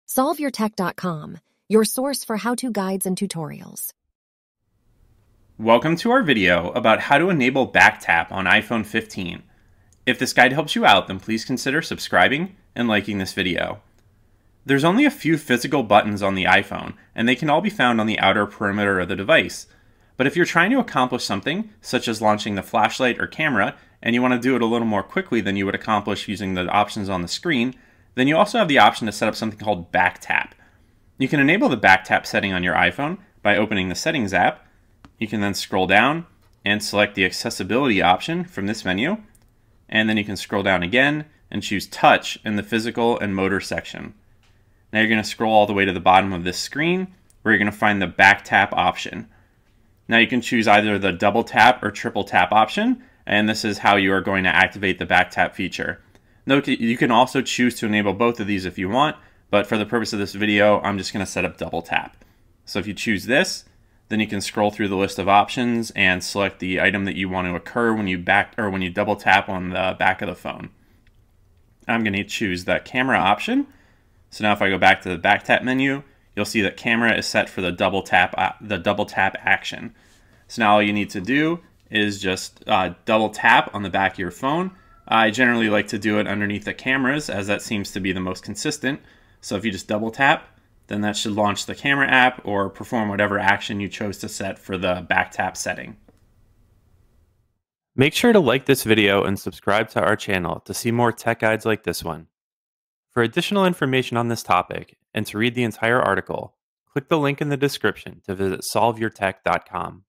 SolveYourTech.com, your source for how-to guides and tutorials. Welcome to our video about how to enable back tap on iPhone 15. If this guide helps you out, then please consider subscribing and liking this video. There's only a few physical buttons on the iPhone, and they can all be found on the outer perimeter of the device. But if you're trying to accomplish something, such as launching the flashlight or camera, and you want to do it a little more quickly than you would accomplish using the options on the screen, then you also have the option to set up something called back tap. You can enable the back tap setting on your iPhone by opening the Settings app. You can then scroll down and select the accessibility option from this menu, and then you can scroll down again and choose touch in the physical and motor section. Now you're going to scroll all the way to the bottom of this screen where you're going to find the back tap option. Now you can choose either the double tap or triple tap option, and this is how you are going to activate the back tap feature. Note you can also choose to enable both of these if you want, but for the purpose of this video, I'm just going to set up double tap. So if you choose this, then you can scroll through the list of options and select the item that you want to occur when you double tap on the back of the phone. I'm going to choose the camera option. So now if I go back to the back tap menu, you'll see that camera is set for the double tap action. So now all you need to do is just double tap on the back of your phone. I generally like to do it underneath the cameras, as that seems to be the most consistent. So if you just double tap, then that should launch the camera app or perform whatever action you chose to set for the back tap setting. Make sure to like this video and subscribe to our channel to see more tech guides like this one. For additional information on this topic and to read the entire article, click the link in the description to visit SolveYourTech.com.